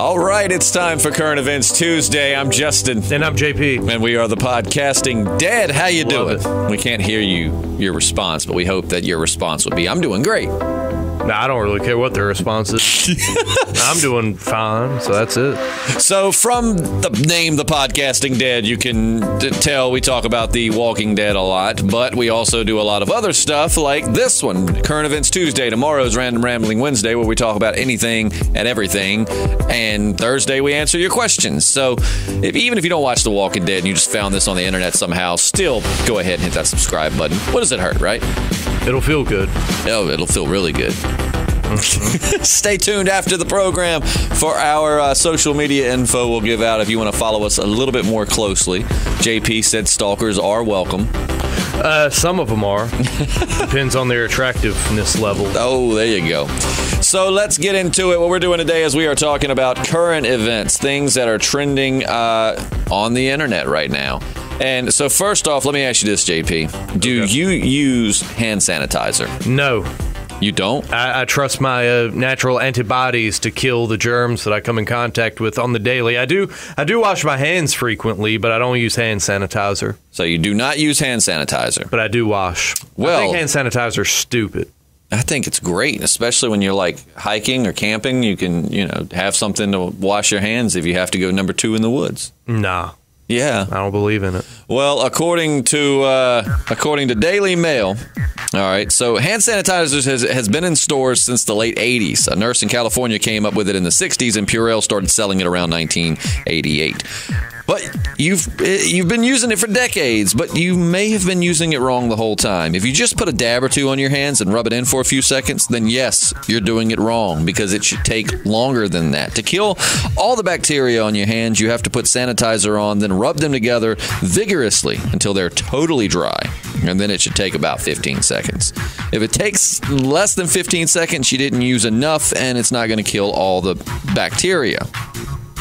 All right, it's time for Current Events Tuesday. I'm Justin. And I'm JP. And we are the Podcasting Dead. How you doing? We can't hear your response, but we hope that your response would be, I'm doing great. Nah, I don't really care what their response is. I'm doing fine, so that's it. So from the name, The Podcasting Dead, you can tell we talk about The Walking Dead a lot, but we also do a lot of other stuff like this one, Current Events Tuesday. Tomorrow's Random Rambling Wednesday, where we talk about anything and everything. And Thursday, we answer your questions. So even if you don't watch The Walking Dead and you just found this on the internet somehow, still go ahead and hit that subscribe button. What does it hurt, right? It'll feel good. Oh, it'll feel really good. Stay tuned after the program for our social media info we'll give out if you want to follow us a little bit more closely. JP said stalkers are welcome. Some of them are. Depends on their attractiveness level. Oh, there you go. So let's get into it. What we're doing today is we are talking about current events, things that are trending on the internet right now. And so first off, let me ask you this, JP. Do you use hand sanitizer? No. You don't? I trust my natural antibodies to kill the germs that I come in contact with on the daily. I do wash my hands frequently, but I don't use hand sanitizer. So you do not use hand sanitizer? But I do wash. Well, I think hand sanitizer is stupid. I think it's great, especially when you're like hiking or camping. You can, have something to wash your hands if you have to go number 2 in the woods. Nah. Yeah. I don't believe in it. Well, according to Daily Mail, all right, so hand sanitizers has been in stores since the late 80s. A nurse in California came up with it in the 60s, and Purell started selling it around 1988. But you've been using it for decades, but you may have been using it wrong the whole time. If you just put a dab or two on your hands and rub it in for a few seconds, then yes, you're doing it wrong because it should take longer than that. To kill all the bacteria on your hands, you have to put sanitizer on, then rub them together vigorously until they're totally dry. And then it should take about 15 seconds. If it takes less than 15 seconds, you didn't use enough, and it's not going to kill all the bacteria.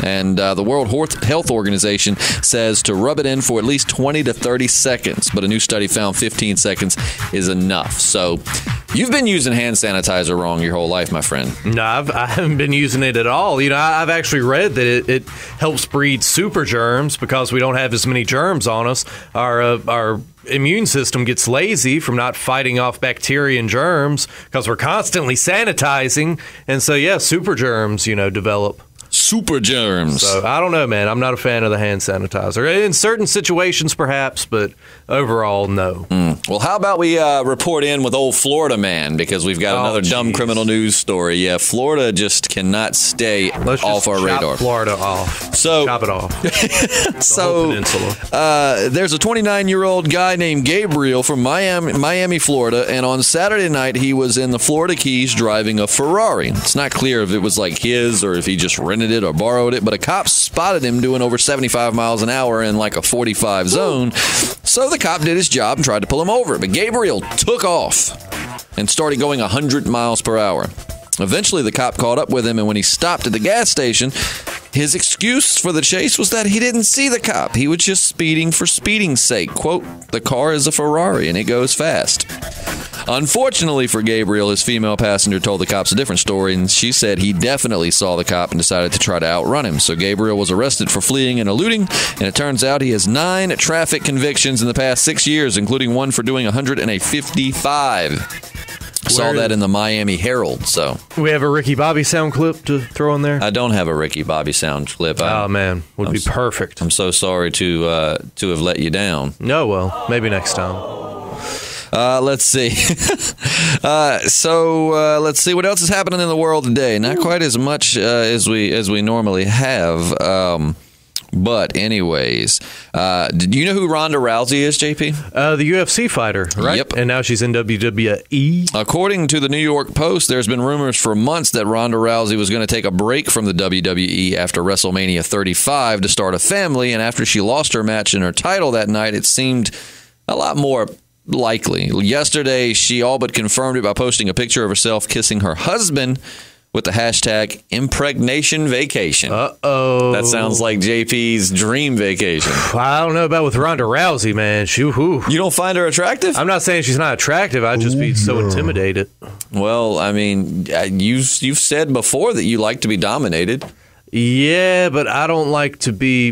And the World Health Organization says to rub it in for at least 20 to 30 seconds, but a new study found 15 seconds is enough. So you've been using hand sanitizer wrong your whole life, my friend. No, I haven't been using it at all. I've actually read that it helps breed super germs because we don't have as many germs on us. Our immune system gets lazy from not fighting off bacteria and germs because we're constantly sanitizing. And so, yeah, super germs, develop. Super germs. So, I don't know, man. I'm not a fan of the hand sanitizer. In certain situations, perhaps, but overall, no. Well, how about we report in with old Florida man, because we've got another dumb criminal news story. Yeah, Florida just cannot stay off our radar. Florida off. So, chop it off. So, there's a 29-year-old guy named Gabriel from Miami, Florida, and on Saturday night, he was in the Florida Keys driving a Ferrari. It's not clear if it was like his or if he just rented it or borrowed it, but a cop spotted him doing over 75 miles an hour in like a 45 zone. So the cop did his job and tried to pull him over, but Gabriel took off and started going 100 miles per hour. Eventually, the cop caught up with him, and when he stopped at the gas station, his excuse for the chase was that he didn't see the cop. He was just speeding for speeding's sake. Quote, the car is a Ferrari and it goes fast. Unfortunately for Gabriel, his female passenger told the cops a different story, and she said he definitely saw the cop and decided to try to outrun him. So Gabriel was arrested for fleeing and eluding, and it turns out he has 9 traffic convictions in the past 6 years, including one for doing 155. Saw that in the Miami Herald. So we have a Ricky Bobby sound clip to throw in there. I don't have a Ricky Bobby sound clip. Oh man, would be perfect. I'm so sorry to have let you down. No, well, maybe next time. Let's see. Let's see what else is happening in the world today. Not quite as much as we normally have. But anyways, do you know who Ronda Rousey is, JP? The UFC fighter, right? Yep. And now she's in WWE. According to the New York Post, there's been rumors for months that Ronda Rousey was going to take a break from the WWE after WrestleMania 35 to start a family. And after she lost her match and her title that night, it seemed a lot more likely. Yesterday, she all but confirmed it by posting a picture of herself kissing her husband with the hashtag impregnation vacation. Uh-oh. That sounds like JP's dream vacation. I don't know about with Ronda Rousey, man. You don't find her attractive? I'm not saying she's not attractive. I'd just be so intimidated. Well, I mean, you've said before that you like to be dominated. Yeah, but I don't like to be,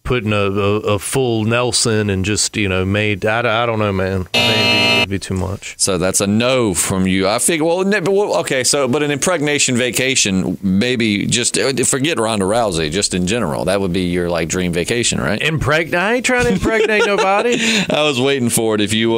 putting a full Nelson and just, made. I don't know, man. Maybe it'd be too much. So that's a no from you. I figure, okay, but an impregnation vacation, maybe just forget Ronda Rousey, just in general. That would be your, dream vacation, right? I ain't trying to impregnate nobody. I was waiting for it. If you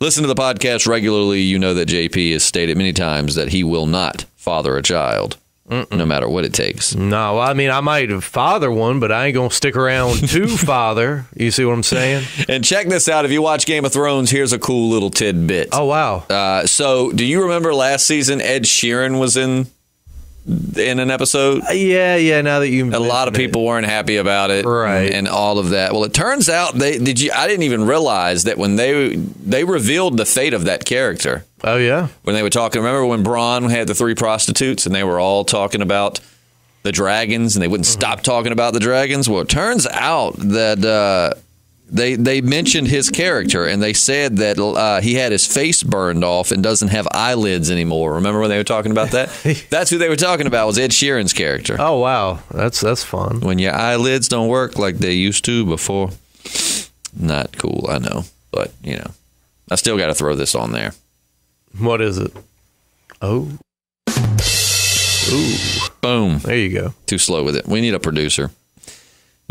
listen to the podcast regularly, you know that JP has stated many times that he will not father a child. No matter what it takes. No, I mean, I might father one, but I ain't going to stick around to father. You see what I'm saying? And check this out. If you watch Game of Thrones, here's a cool little tidbit. Oh, wow. So, do you remember last season Ed Sheeran was in an episode? Yeah, now that you a lot of people weren't happy about it. Right. And all of that. Well, it turns out I didn't even realize that when they revealed the fate of that character. Oh, yeah? When they were talking, remember when Bronn had the 3 prostitutes and they were all talking about the dragons and they wouldn't stop talking about the dragons? Well, it turns out that they mentioned his character and they said that he had his face burned off and doesn't have eyelids anymore. Remember when they were talking about that? That's who they were talking about, was Ed Sheeran's character. Oh, wow. That's fun. When your eyelids don't work like they used to before. Not cool, I know. But, I still got to throw this on there. What is it? Oh. Ooh. Boom. There you go. Too slow with it. We need a producer.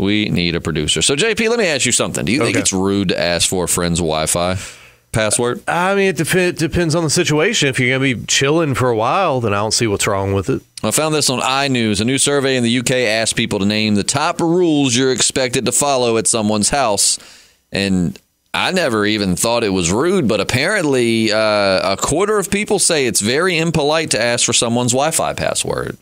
So, JP, let me ask you something. Do you think it's rude to ask for a friend's Wi-Fi password? I mean, it depends on the situation. If you're going to be chilling for a while, then I don't see what's wrong with it. I found this on iNews. A new survey in the UK asked people to name the top rules you're expected to follow at someone's house. And I never even thought it was rude, but apparently a quarter of people say it's very impolite to ask for someone's Wi-Fi password.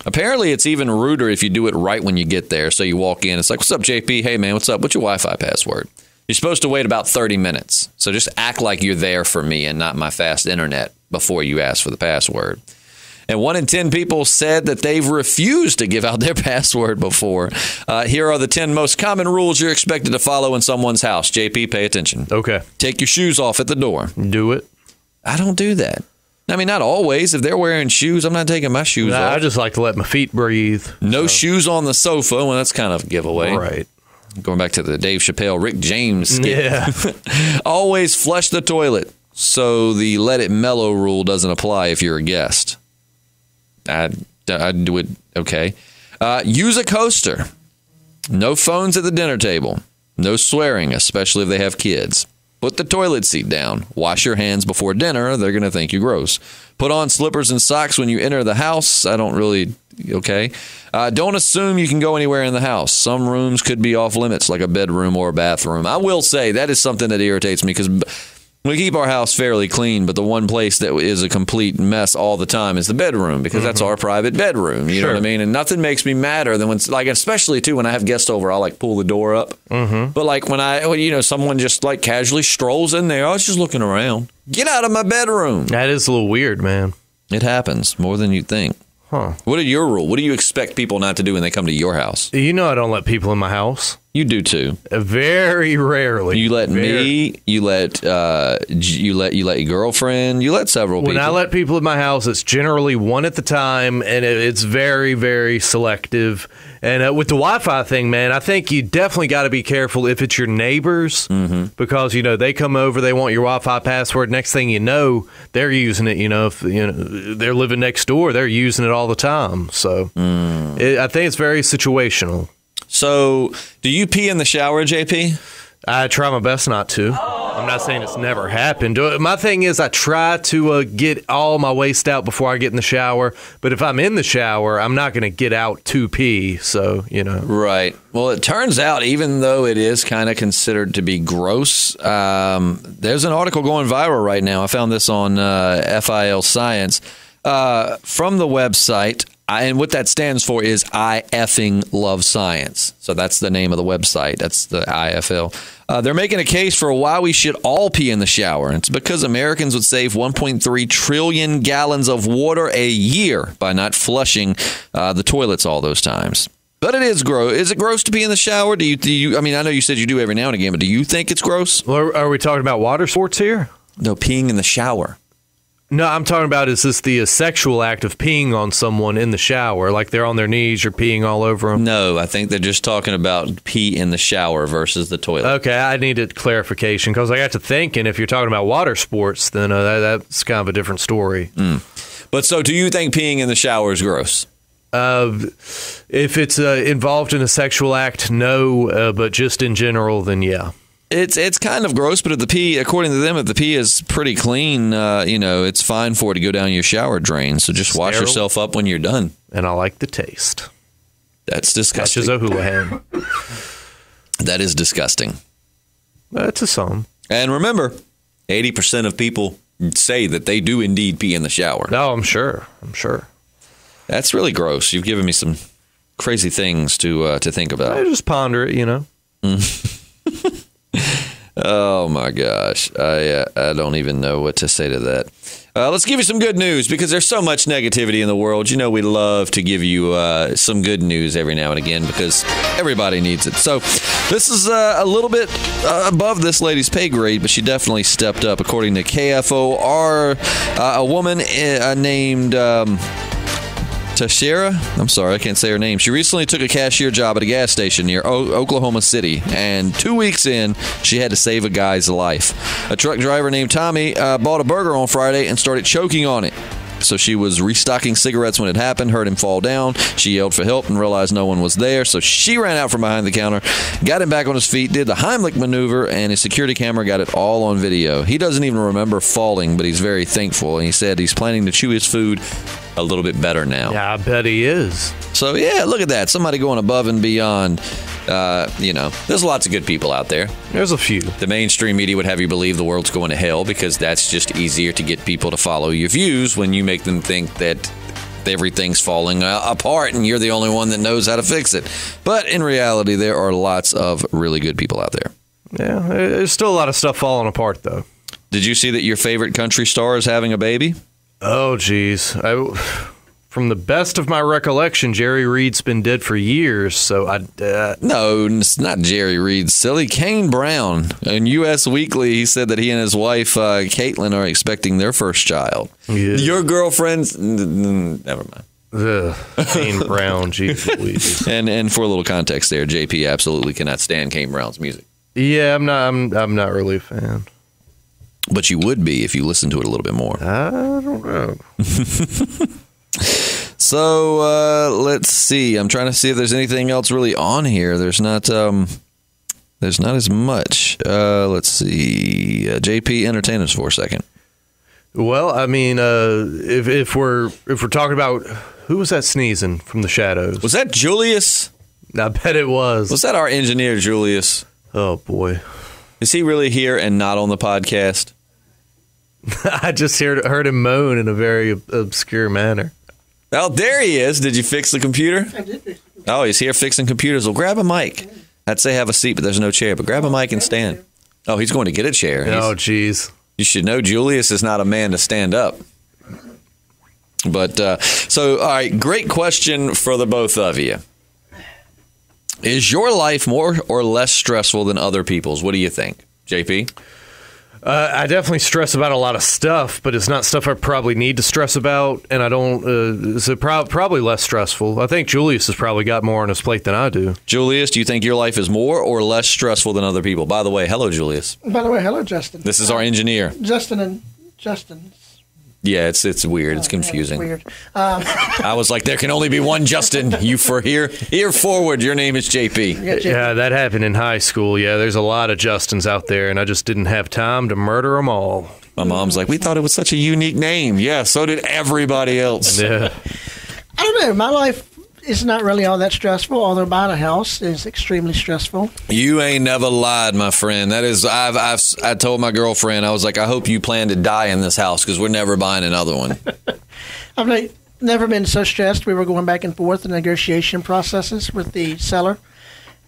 Apparently, it's even ruder if you do it right when you get there. So you walk in, it's like, what's up, JP? Hey, man, what's up? What's your Wi-Fi password? You're supposed to wait about 30 minutes. So just act like you're there for me and not my fast internet before you ask for the password. And 1 in 10 people said that they've refused to give out their password before. Here are the 10 most common rules you're expected to follow in someone's house. JP, pay attention. Okay. Take your shoes off at the door. Do it. I don't do that. I mean, not always. If they're wearing shoes, I'm not taking my shoes off. I just like to let my feet breathe. No shoes on the sofa. Well, that's kind of a giveaway. Right. Going back to the Dave Chappelle, Rick James skit. Yeah. Always flush the toilet so the let it mellow rule doesn't apply if you're a guest. I do it. Okay. Use a coaster. No phones at the dinner table. No swearing, especially if they have kids. Put the toilet seat down. Wash your hands before dinner. They're going to think you gross. Put on slippers and socks when you enter the house. Okay. Don't assume you can go anywhere in the house. Some rooms could be off limits, like a bedroom or a bathroom. I will say that is something that irritates me because we keep our house fairly clean, but the one place that is a complete mess all the time is the bedroom because that's our private bedroom. You know what I mean? And nothing makes me madder than when, especially too when I have guests over, I'll pull the door up. But when someone just casually strolls in there, I was just looking around. Get out of my bedroom. That is a little weird, man. It happens more than you think. Huh. What are your rules? What do you expect people not to do when they come to your house? I don't let people in my house. You do too. Very rarely. You let me. You let your girlfriend. You let several people. When I let people in my house, it's generally one at the time, and it's very, very selective. And with the Wi-Fi thing, man, I think you definitely got to be careful if it's your neighbors because they come over, they want your Wi-Fi password. Next thing you know, they're using it. If they're living next door, they're using it all the time. So I think it's very situational. So, do you pee in the shower, JP? I try my best not to. I'm not saying it's never happened. My thing is I try to get all my waste out before I get in the shower. But if I'm in the shower, I'm not going to get out to pee. So, Right. Well, it turns out, even though it is kind of considered to be gross, there's an article going viral right now. I found this on FIL Science from the website. And what that stands for is I effing love science. So that's the name of the website. That's the IFL. They're making a case for why we should all pee in the shower. It's because Americans would save 1.3 trillion gallons of water a year by not flushing the toilets all those times. But it is gross. Is it gross to pee in the shower? Do you? I mean, I know you said you do every now and again, but do you think it's gross? Well, are we talking about water sports here? No, peeing in the shower. No, I'm talking about, is this the sexual act of peeing on someone in the shower? Like they're on their knees, you're peeing all over them? No, I think they're just talking about pee in the shower versus the toilet. Okay, I needed clarification because I got to thinking if you're talking about water sports, then that's kind of a different story. But so do you think peeing in the shower is gross? If it's involved in a sexual act, no, but just in general, then yeah. It's kind of gross, but if the pee, according to them, if the pee is pretty clean, it's fine for it to go down your shower drain. So just wash yourself up when you're done. And I like the taste. That's disgusting. Catches a hula hand. That is disgusting. To some. And remember, 80% of people say that they do indeed pee in the shower. No, I'm sure. That's really gross. You've given me some crazy things to think about. I just ponder it, Oh my gosh, I don't even know what to say to that. Let's give you some good news because there's so much negativity in the world. We love to give you some good news every now and again because everybody needs it. So this is a little bit above this lady's pay grade, but she definitely stepped up. According to KFOR, a woman named Tashira, I'm sorry, I can't say her name. She recently took a cashier job at a gas station near Oklahoma City, and 2 weeks in, she had to save a guy's life. A truck driver named Tommy bought a burger on Friday and started choking on it. So she was restocking cigarettes when it happened, heard him fall down. She yelled for help and realized no one was there. So she ran out from behind the counter, got him back on his feet, did the Heimlich maneuver, and his security camera got it all on video. He doesn't even remember falling, but he's very thankful. And he said he's planning to chew his food a little bit better now. Yeah, I bet he is. So, yeah, look at that. Somebody going above and beyond. There's lots of good people out there. There's a few. The mainstream media would have you believe the world's going to hell because that's just easier to get people to follow your views when you make them think that everything's falling apart and you're the only one that knows how to fix it. But in reality, there are lots of really good people out there. Yeah, there's still a lot of stuff falling apart, though. Did you see that your favorite country star is having a baby? Oh, geez. From the best of my recollection, Jerry Reed's been dead for years, so No, it's not Jerry Reed, silly. Kane Brown. In U.S. Weekly, he said that he and his wife, Caitlin, are expecting their first child. Yeah. Your girlfriend's... Never mind. Kane Brown, geez. And for a little context there, JP absolutely cannot stand Kane Brown's music. Yeah, I'm not really a fan. But you would be if you listened to it a little bit more. I don't know. So let's see. I'm trying to see if there's anything else really on here. There's not as much. Let's see. JP, entertain us for a second. Well, I mean, if we're talking about who was that sneezing from the shadows? Was that Julius? I bet it was. Was that our engineer, Julius? Oh boy, is he really here and not on the podcast? I just heard him moan in a very obscure manner. Oh, there he is. Did you fix the computer? I did fix the computer. Oh, he's here fixing computers. Well, grab a mic. I'd say have a seat, but there's no chair. But grab a mic and stand. Oh, he's going to get a chair. Oh, jeez. You should know Julius is not a man to stand up. But, all right, great question for the both of you. Is your life more or less stressful than other people's? What do you think, JP? I definitely stress about a lot of stuff, but it's not stuff I probably need to stress about, and I don't. So probably less stressful. I think Julius has probably got more on his plate than I do. Julius, do you think your life is more or less stressful than other people? By the way, hello, Julius. By the way, hello, Justin. This is our engineer. Justin. Yeah, it's weird. It's confusing. Weird. I was like, there can only be one Justin. You for here forward. Your name is JP. Yeah, that happened in high school. Yeah, there's a lot of Justins out there, and I just didn't have time to murder them all. My mom's like, we thought it was such a unique name. Yeah, so did everybody else. Yeah. I don't know. My life is not really all that stressful, although buying a house is extremely stressful. You ain't never lied, my friend. That is, I told my girlfriend, I was like, I hope you plan to die in this house because we're never buying another one. I've never been so stressed. We were going back and forth in negotiation processes with the seller.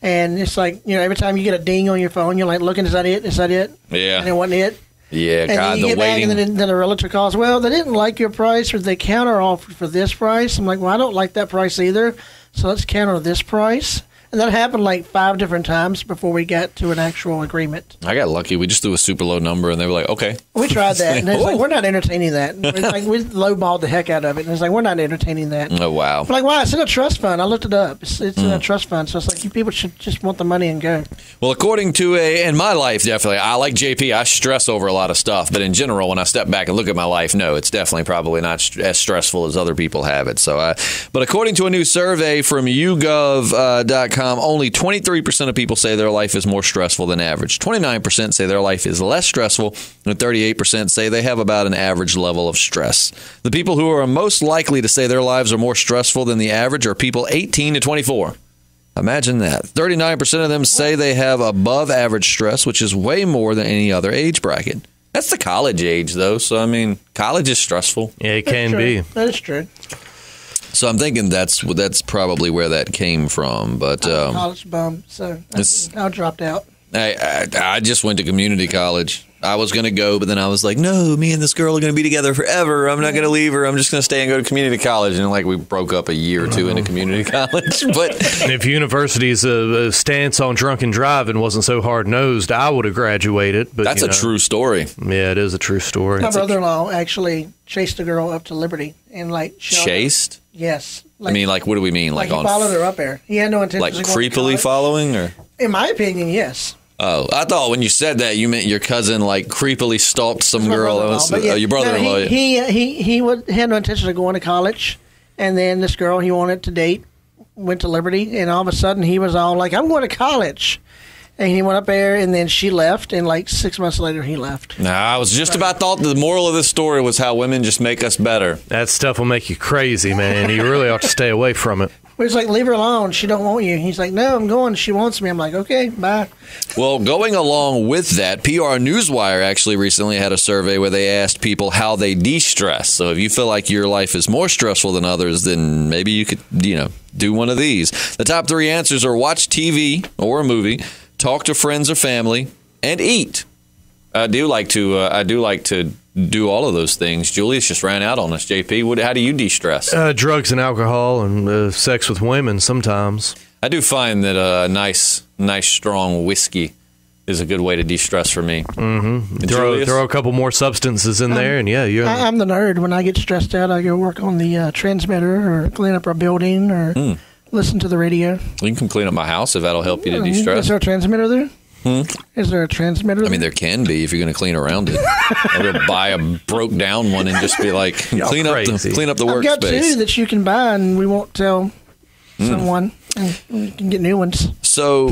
And it's like, every time you get a ding on your phone, you're like looking, is that it? Is that it? Yeah. And it wasn't it. Yeah, and God, then you get waiting. back, and then the realtor calls, well, they didn't like your price, or they counter offered for this price. I'm like, well, I don't like that price either, so let's counter this price. And that happened like 5 different times before we got to an actual agreement. I got lucky. We just threw a super low number, and they were like, okay. We tried that, and it's like, we're not entertaining that. It's like, we lowballed the heck out of it, and it's like, we're not entertaining that. Oh, wow. We're like, wow, it's in a trust fund. I looked it up. It's in a trust fund, so it's like, you people should just want the money and go. Well, according to in my life, definitely, I like JP, I stress over a lot of stuff, but in general, when I step back and look at my life, no, it's definitely probably not as stressful as other people have it. So, but according to a new survey from YouGov.com, only 23% of people say their life is more stressful than average. 29% say their life is less stressful, and 38% say they have about an average level of stress. The people who are most likely to say their lives are more stressful than the average are people 18 to 24. Imagine that. 39% of them say they have above average stress, which is way more than any other age bracket. That's the college age, though. So, I mean, college is stressful. Yeah, it can be. That is true. So I'm thinking that's probably where that came from. But I'm a college bum, so I dropped out. I just went to community college. I was going to go, but then I was like, no, me and this girl are going to be together forever. I'm not going to leave her. I'm just going to stay and go to community college. And like we broke up a year or two into community college. But and if university's stance on drunken driving wasn't so hard-nosed, I would have graduated. But that's a true story. Yeah, it is a true story. My brother-in-law actually chased a girl up to Liberty and like chased. Yes. Like, I mean, like, what do we mean? Like he followed her up there. He had no intention. Like creepily following, or? In my opinion, yes. Oh, I thought when you said that you meant your cousin like creepily stalked some girl. Your brother-in-law. No, he had no intention of going to college, and then this girl he wanted to date went to Liberty, and all of a sudden he was all like, "I'm going to college," and he went up there, and then she left, and like 6 months later he left. I was just about thought the moral of this story was how women just make us better. That stuff will make you crazy, man. You really ought to stay away from it. But he's like, leave her alone. She don't want you. He's like, no, I'm going. She wants me. I'm like, okay, bye. Well, going along with that, PR Newswire actually recently had a survey where they asked people how they de-stress. So if you feel like your life is more stressful than others, then maybe you could, do one of these. The top 3 answers are watch TV or a movie, talk to friends or family, and eat. I do like to do all of those things. Julius just ran out on us. JP, how do you de-stress? Drugs and alcohol and sex with women sometimes. I do find that a nice strong whiskey is a good way to de-stress for me. Mm-hmm. Throw a couple more substances in there, and I'm the nerd. When I get stressed out, I go work on the transmitter or clean up our building or listen to the radio. You can clean up my house if that'll help you to de-stress. Is there a transmitter there? Is there a transmitter? I mean, there can be if you're going to clean around it. I'll go buy a broke down one and just be like, clean up the workspace. I've got 2 that you can buy, and we won't tell someone. And we can get new ones. So,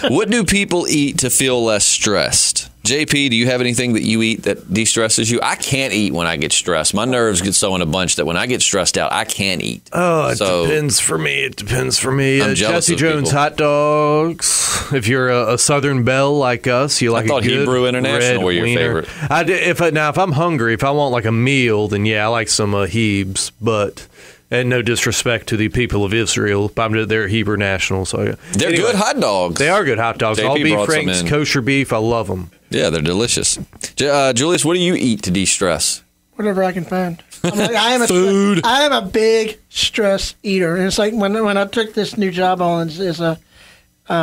what do people eat to feel less stressed? JP, do you have anything that you eat that de-stresses you? I can't eat when I get stressed. My nerves get so in a bunch that when I get stressed out, I can't eat. Oh, it depends for me. I'm jealous Jesse of Jones people. hot dogs. If you're a Southern Belle like us, you like I thought a good Hebrew International red were your wiener. favorite. If I'm hungry, if I want like a meal, then I like some Hebes, but... And no disrespect to the people of Israel, they're Hebrew National. So they're good hot dogs. They are good hot dogs. All beef franks, kosher beef. I love them. Yeah, they're delicious. Julius, what do you eat to de-stress? Whatever I can find. I am a big stress eater. And it's like when I took this new job on as a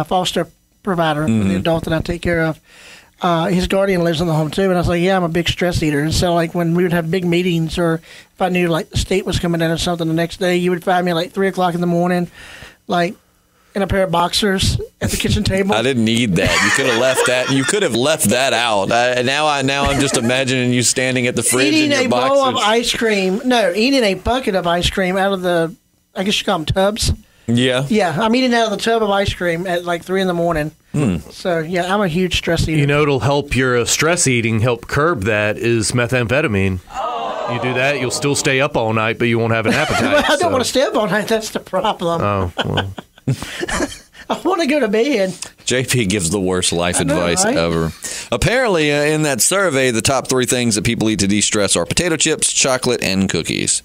foster provider for the adult that I take care of. His guardian lives in the home too, and I was like, yeah, I'm a big stress eater. And so like when we would have big meetings, or if I knew like the state was coming in or something the next day, you would find me like 3:00 in the morning, like in a pair of boxers at the kitchen table. I didn't need that. You could have left that. You could have left that out. Now I'm just imagining you standing at the fridge eating in your boxers. bowl of ice cream. No, eating a bucket of ice cream out of the, I guess you call them tubs. Yeah. Yeah, I'm eating out of the tub of ice cream at like 3 a.m. So, yeah, I'm a huge stress eater. It'll help your stress eating, help curb that, is methamphetamine. You do that, you'll still stay up all night, but you won't have an appetite. Well, I don't want to stay up all night. That's the problem. Oh, well. I want to go to bed. JP gives the worst life advice ever. Apparently, in that survey, the top 3 things that people eat to de-stress are potato chips, chocolate, and cookies.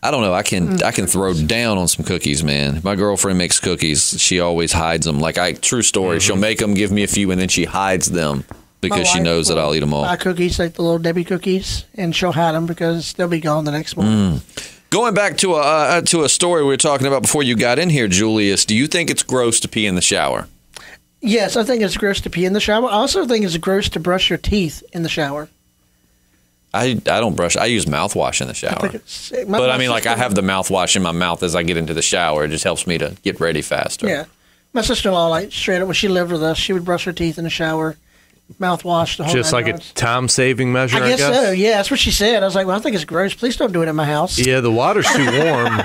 I don't know. I can throw down on some cookies, man. If my girlfriend makes cookies, she always hides them. True story. She'll make them, give me a few, and then she hides them because she knows that I'll eat them all. Buy cookies, like the little Debbie cookies, and she'll hide them because they'll be gone the next morning. Going back to a story we were talking about before you got in here, Julius, do you think it's gross to pee in the shower? Yes, I think it's gross to pee in the shower. I also think it's gross to brush your teeth in the shower. I don't brush. I use mouthwash in the shower. But I mean, like, I have the mouthwash in my mouth as I get into the shower. It just helps me to get ready faster. Yeah. My sister-in-law, like, straight up, when she lived with us, she would brush her teeth in the shower, mouthwash, the whole Just like yards. a time-saving measure, I guess? So, yeah. That's what she said. I was like, well, I think it's gross. Please don't do it in my house. Yeah, the water's too warm.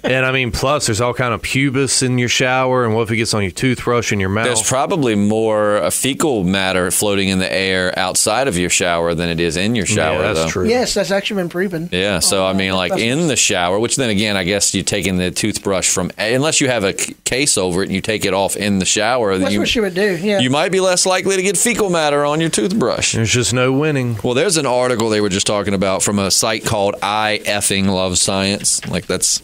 And, I mean, plus, there's all kind of pubis in your shower, and what if it gets on your toothbrush and your mouth? There's probably more fecal matter floating in the air outside of your shower than it is in your shower, yeah, that's though. true. Yes, that's actually been proven. Yeah, so I mean, like in the shower, which then again, I guess you're taking the toothbrush from, unless you have a case over it and you take it off in the shower, That's what she would do, yeah. You might be less likely to get fecal matter on your toothbrush. There's just no winning. Well, there's an article they were just talking about from a site called I Effing Love Science. Like, that's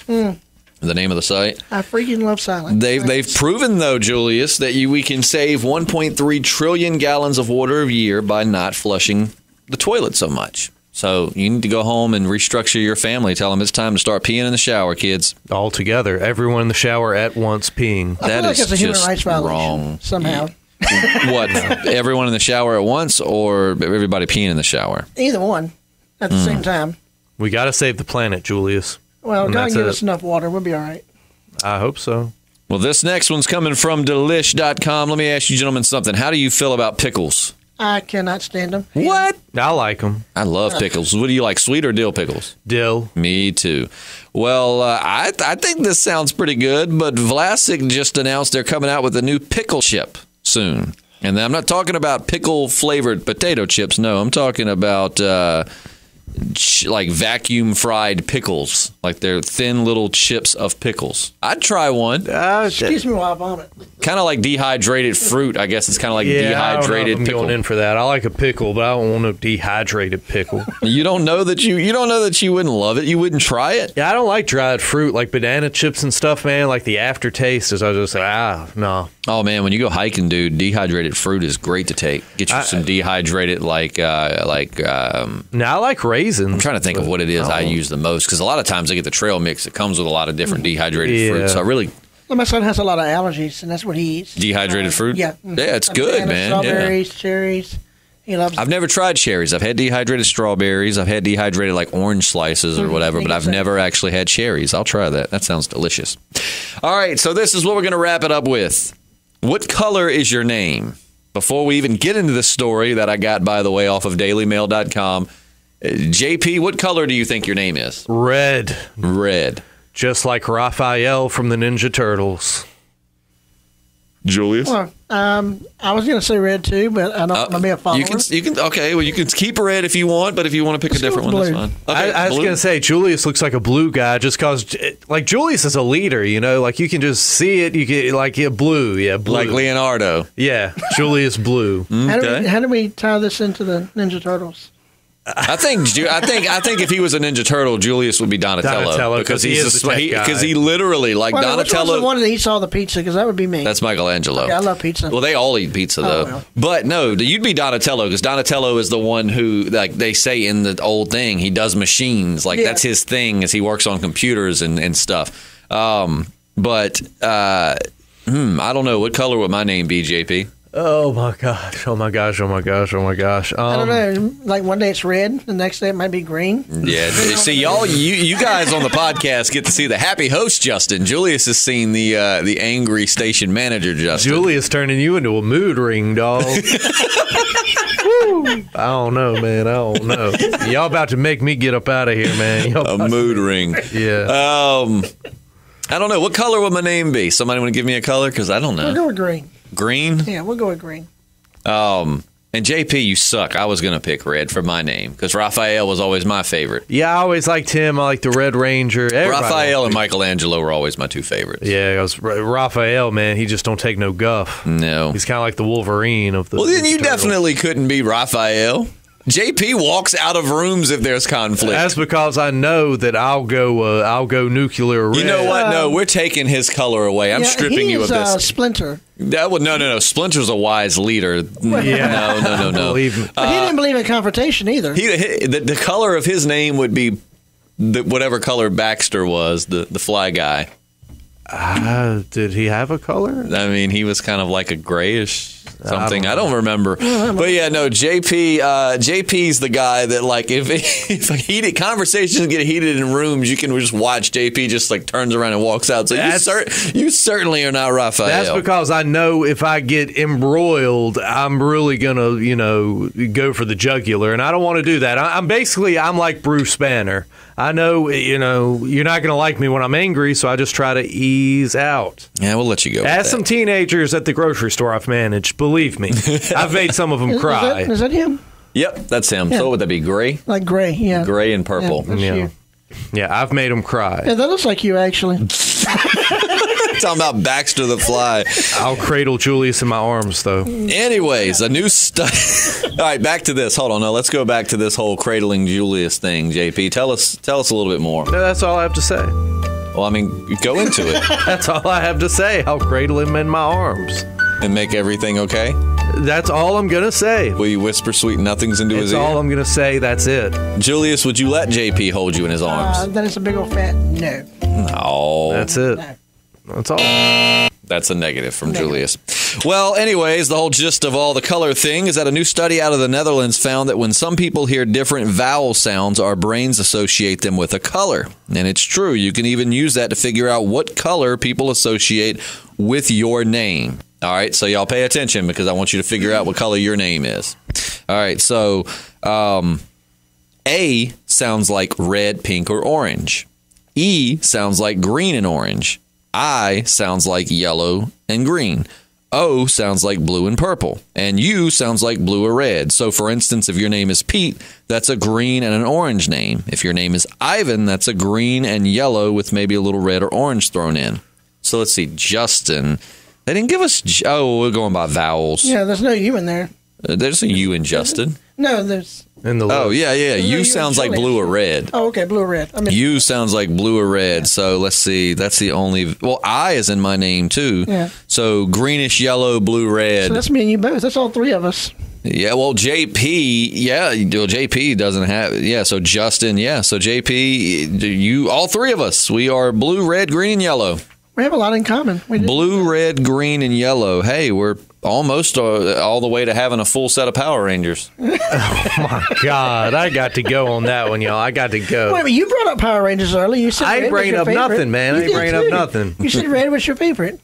the name of the site. I freaking love silence. They've proven, though, Julius, that we can save 1.3 trillion gallons of water a year by not flushing the toilet so much. So you need to go home and restructure your family. Tell them it's time to start peeing in the shower, kids. All together. Everyone in the shower at once peeing. I feel like it's a human rights violation wrong. somehow. What? Everyone in the shower at once, or everybody peeing in the shower? Either one at the same time. We got to save the planet, Julius. Well, And God that's give it. us enough water. We'll be all right. I hope so. Well, this next one's coming from delish.com. Let me ask you gentlemen something. How do you feel about pickles? I cannot stand them. What? I like them. I love pickles. What do you like, sweet or dill pickles? Dill. Me too. Well, I think this sounds pretty good, but Vlasic just announced they're coming out with a new pickle chip soon. And I'm not talking about pickle-flavored potato chips. No, I'm talking about like vacuum fried pickles, like they're thin little chips of pickles. I'd try one. Excuse me while I vomit. Kind of like dehydrated fruit. I guess it's kind of like Yeah, dehydrated I don't know if I'm pickle. going in for that. I like a pickle, but I don't want a dehydrated pickle. You don't know that you wouldn't love it. You wouldn't try it. Yeah, I don't like dried fruit, like banana chips and stuff, man. Like the aftertaste is, I was just like, no. Oh man, when you go hiking, dude, dehydrated fruit is great to take. Get you some dehydrated No, I like raisins. I'm trying to think of what it is I use the most, because a lot of times I get the trail mix. It comes with a lot of different dehydrated fruit. So I really Well, my son has a lot of allergies, and that's what he eats. dehydrated fruit. Yeah. Yeah, it's good, man. Strawberries, cherries. He loves I've never tried cherries. I've had dehydrated strawberries. I've had dehydrated like orange slices or whatever, but I've never actually had cherries. I'll try that. That sounds delicious. All right, so this is what we're going to wrap it up with. What color is your name? Before we even get into this story that I got, by the way, off of dailymail.com, JP, what color do you think your name is? Red. Red. Just like Raphael from the Ninja Turtles. Julius? Well, I was going to say red too, but I don't want to be a follower. You can. Okay, well, you can keep red if you want, but if you want to pick a different one, that's fine. Okay, I was blue. going to say, Julius looks like a blue guy just because, like, Julius is a leader, you know? Like, you can just see it. You get, like, yeah, blue. Yeah, blue. Like Leonardo. Yeah, Julius Blue. How do we tie this into the Ninja Turtles? I think if he was a Ninja Turtle, Julius would be Donatello because he is the tech guy. because he literally like Which one's Donatello. the one that eats all the pizza? Because that would be me. That's Michelangelo. Okay, I love pizza. Well, they all eat pizza though. well. But no, you'd be Donatello because Donatello is the one who, like they say in the old thing, he does machines. Like that's his thing, as he works on computers and stuff. But I don't know, what color would my name be, JP? Oh, my gosh. Oh, my gosh. Oh, my gosh. Oh, my gosh. I don't know. Like one day it's red, the next day it might be green. Yeah. See, you guys on the podcast get to see the happy host, Justin. Julius has seen the angry station manager, Justin. Julius turning you into a mood ring, dog. Woo. I don't know, man. I don't know. Y'all about to make me get up out of here, man. A mood ring. Yeah. I don't know. What color would my name be? Somebody want to give me a color? Because I don't know. We'll go with green. Green? Yeah, we'll go with green. And JP, you suck. I was going to pick red for my name because Raphael was always my favorite. Yeah, I always liked him. I like the Red Ranger. Everybody Raphael and Michelangelo were always my two favorites. Yeah, it was Raphael, man. He just don't take no guff. No. He's kind of like the Wolverine of the. Well, then you Turtles. definitely couldn't be Raphael. JP walks out of rooms if there's conflict. That's because I know that I'll go nuclear red. You know what? No, we're taking his color away. I'm stripping you of this. Splinter. No. Splinter's a wise leader. Yeah. No. Believe me. But he didn't believe in confrontation either. The color of his name would be whatever color Baxter was, the fly guy. Did he have a color? I mean, he was kind of like a grayish something. I don't remember. But yeah, no, JP's the guy that, like, if heated conversations get heated in rooms, you can just watch JP just like turns around and walks out. So you certainly are not Raphael. That's because I know if I get embroiled, I'm really gonna, go for the jugular, and I don't want to do that. I'm like Bruce Banner. I know, you're not going to like me when I'm angry, so I just try to ease out. Yeah, we'll let you go. As some teenagers at the grocery store I've managed, believe me. I've made some of them cry. Is that him? Yep, that's him. Yeah. So what would that be, gray? Like gray, yeah. Gray and purple. Yeah, I've made them cry. Yeah, that looks like you, actually. Talking about Baxter the Fly. I'll cradle Julius in my arms, though. Anyways, a new study. All right, back to this. Hold on. No, let's go back to this whole cradling Julius thing, JP. Tell us a little bit more. Yeah, that's all I have to say. Well, I mean, go into it. That's all I have to say. I'll cradle him in my arms. And make everything okay? That's all I'm going to say. Will you whisper sweet nothings into his ear? That's all I'm going to say. That's it. Julius, would you let JP hold you in his arms? That is a big old fat no. No. That's it. No. That's all. That's a negative from Julius. Well, anyways, the whole gist of all the color thing is that a new study out of the Netherlands found that when some people hear different vowel sounds, our brains associate them with a color. And it's true. You can even use that to figure out what color people associate with your name. All right, so y'all pay attention because I want you to figure out what color your name is. All right, so A sounds like red, pink, or orange. E sounds like green and orange. I sounds like yellow and green. O sounds like blue and purple. And U sounds like blue or red. So, for instance, if your name is Pete, that's a green and an orange name. If your name is Ivan, that's a green and yellow with maybe a little red or orange thrown in. So, let's see. Justin. They didn't give us... Oh, we're going by vowels. Yeah, there's no U in there. There's a U in Justin. No, there's... Oh, yeah. U sounds like blue or red. Oh, okay, blue or red. U sounds like blue or red. Yeah. So let's see. That's the only... Well, I is in my name, too. Yeah. So greenish, yellow, blue, red. So that's me and you both. That's all three of us. Yeah, well, JP... Yeah, well, JP doesn't have... Yeah, so Justin, yeah. So JP, you... All three of us. We are blue, red, green, and yellow. We have a lot in common. Blue, red, green, and yellow. Hey, we're almost all the way to having a full set of Power Rangers. Oh, my God. I got to go on that one, y'all. I got to go. Wait a minute. You brought up Power Rangers earlier. You said I ain't bringing up nothing, man. I ain't bringing up nothing. You said red was your favorite.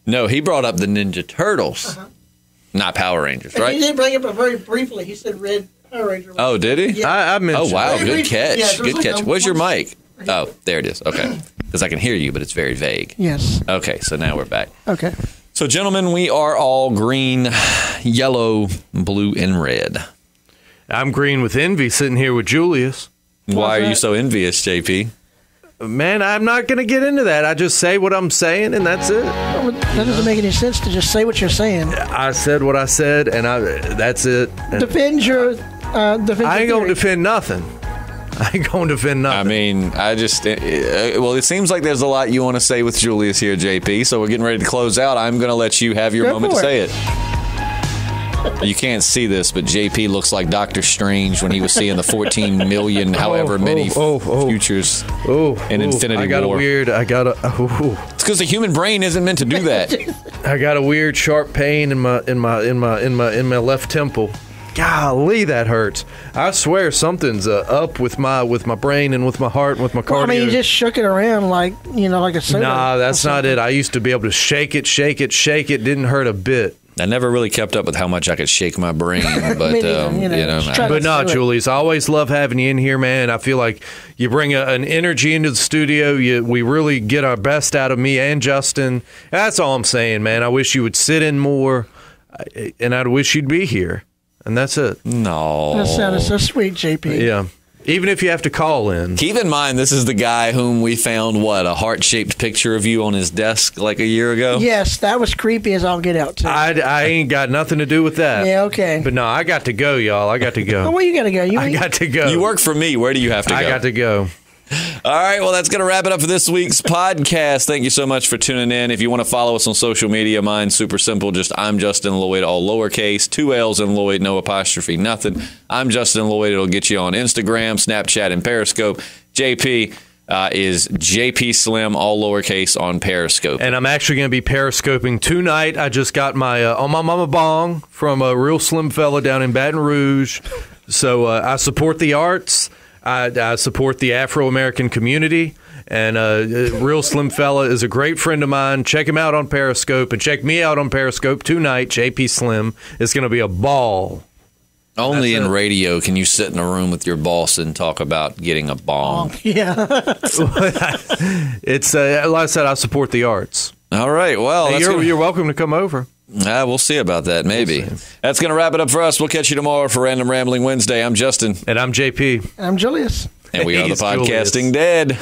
No, he brought up the Ninja Turtles, not Power Rangers, right? He did bring it up very briefly. He said red Power Ranger. Oh, did he? Yeah. I mentioned Oh, wow. Good catch. Yeah, good catch. Where's your mic? Oh, there it is. Okay. Because I can hear you, but it's very vague. Yes. Okay, so now we're back. Okay. So, gentlemen, we are all green, yellow, blue, and red. I'm green with envy sitting here with Julius. Why are you so envious, JP? Man, I'm not going to get into that. I just say what I'm saying, and that's it. That doesn't make any sense to just say what you're saying. I said what I said, and that's it. Defend your I ain't going to defend nothing. I ain't going to defend nothing. I mean, well, it seems like there's a lot you want to say with Julius here, JP, so we're getting ready to close out. I'm going to let you have your moment to say it. You can't see this, but JP looks like Doctor Strange when he was seeing the 14 million, however many futures in Infinity War. It's because the human brain isn't meant to do that. I got a weird sharp pain in my left temple. Golly, that hurts. I swear something's up with my brain and with my heart and with my cardio. Well, I mean, you just shook it around like a soda. Nah, that's not it. I used to be able to shake it. Didn't hurt a bit. I never really kept up with how much I could shake my brain, but But no, Julius, I always love having you in here, man. I feel like you bring an energy into the studio. We really get our best out of me and Justin. That's all I'm saying, man. I wish you would sit in more, and I'd wish you'd be here. And that's it. No. That sounded so sweet, JP. Yeah. Even if you have to call in. Keep in mind, this is the guy whom we found, a heart-shaped picture of you on his desk like a year ago? Yes, that was creepy as all get out, too. I ain't got nothing to do with that. Yeah, okay. But no, I got to go, y'all. I got to go. Oh, where you got to go? I got to go. You work for me. Where do you have to go? I got to go. All right, well, that's going to wrap it up for this week's podcast. Thank you so much for tuning in. If you want to follow us on social media, mine's super simple. Just I'm Justin Lloyd, all lowercase, 2 L's in Lloyd, no apostrophe, nothing. I'm Justin Lloyd. It'll get you on Instagram, Snapchat, and Periscope. JP is Jpslim, all lowercase, on Periscope. And I'm actually going to be Periscoping tonight. I just got my On My Mama Bong from a real slim fella down in Baton Rouge. So I support the arts. I support the Afro-American community. And Real Slim Fella is a great friend of mine. Check him out on Periscope. And check me out on Periscope tonight, Jpslim. It's going to be a ball. Only in radio can you sit in a room with your boss and talk about getting a bong. Yeah. It's like I said, I support the arts. All right. Well, hey, you're welcome to come over. We'll see about that, maybe. That's going to wrap it up for us. We'll catch you tomorrow for Random Rambling Wednesday. I'm Justin. And I'm JP. I'm Julius. And we are the Podcasting Dead.